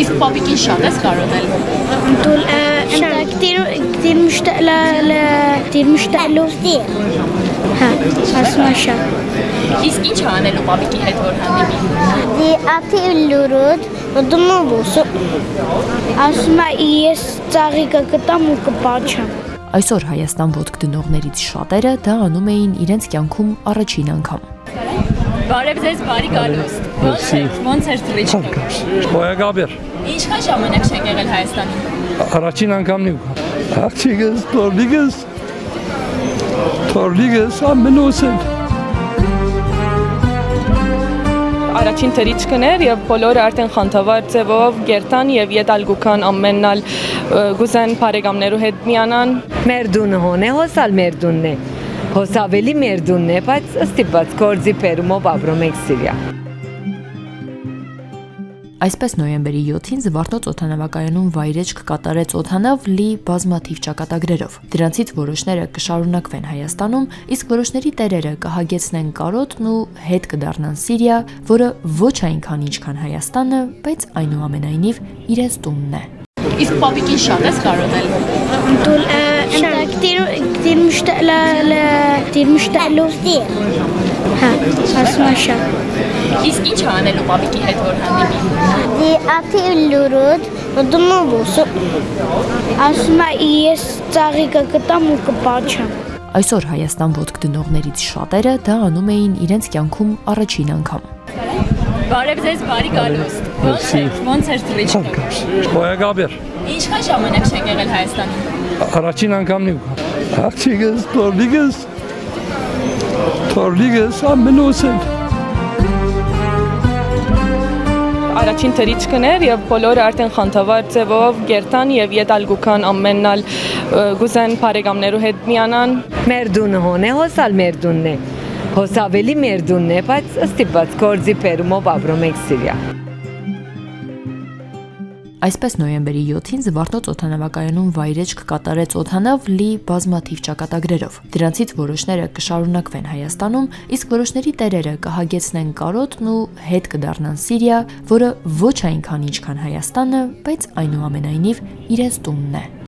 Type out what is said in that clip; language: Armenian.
Իսկ պապիկին շատ ես կարոտել։ كتير مشتاق كتير مشتاق له ها اسمع شا Իսկ ինչ անելու պապիկի հետ որ հանդիպի։ دي أعطي الورود وضمه بوسو اسمع يس طريقة كتام وكباتشا Այսօր Հայաստան ոտք դնողներից շատերը դա անում էին իրենց կյանքում առաջին անգամ։ Բարև ձեզ, բարի գալուստ։ Ոնց էր թռիչքը։ Boyagabir. Ինչքան ժամանակ չեք եղել Հայաստանում։ Առաջին անգամն եմ։ Աղջիկս, Թորլիգս ամենոսն։ Առաջին թրիչքն էր եւ բոլորը արդեն խանդավառ ձևով գերտան եւ յետալգուքան ամենալ գուզեն բարեկամներու հետ միանան Մերդունը հոն է, հոսալ մերդունն է, հոսավելի մերդունն է, բայց ստիպված կորձի պերումով ապրում եք Սիրիա։ Այսպես նոյեմբերի 7-ին Զվարթնոց օդանավակայանում վայրեջք կատարեց օդանավ լի բազմաթիվ ճակատագրերով։ Դրանցից որոշները կշարունակվեն Հայաստանում, իսկ որոշների տերերը կհագեցնեն կարոտն ու հետ կդառնան Սիրիա, որը ոչ այնքան ինչքան Հայաստանը, բայց այնուամենայնիվ իրենց տունն է։ Իսկ պապիկին շատ ես կարոտել։ كتير مشتاق له ها اسمع شا Իսկ ինչ անելու պապիկի հետ որ հանդիպի։ دي أعطي الورود وضمه بوسو اسمع يس طريقة كتام وكباتشا Այսօր Հայաստան ոտք դնողներից շատերը դա անում էին իրենց կյանքում առաջին անգամ։ Բարև ձեզ, բարի գալուստ։ Ոնց էր թռիչքը։ Boyagabir. Ինչքան ժամանակ չեք եղել Հայաստանում։ Առաջին անգամն եմ։ Աղջիկս, Թորլիգս ամենոսն։ Առաջին թրիչքն էր եւ բոլորը արդեն խանդավառ ձևով գերտան եւ յետալգուքան ամենալ գուզեն բարեկամներու հետ միանան Մերդունը հոն է, հոսալ մերդունն է, հոսավելի մերդունն է, բայց ստիպված կորձի պերումով ապրում եք Սիրիա։ Այսպես նոյեմբերի 7-ին Զվարթնոց օդանավակայանում վայրեջք կատարեց օդանավ լի բազմաթիվ ճակատագրերով։ Դրանցից որոշները կշարունակվեն Հայաստանում, իսկ որոշների տերերը կհագեցնեն կարոտն ու հետ կդառնան Սիրիա, որը ոչ այնքան ինչքան Հայաստանը, բայց այնուամենայնիվ իրենց տունն է։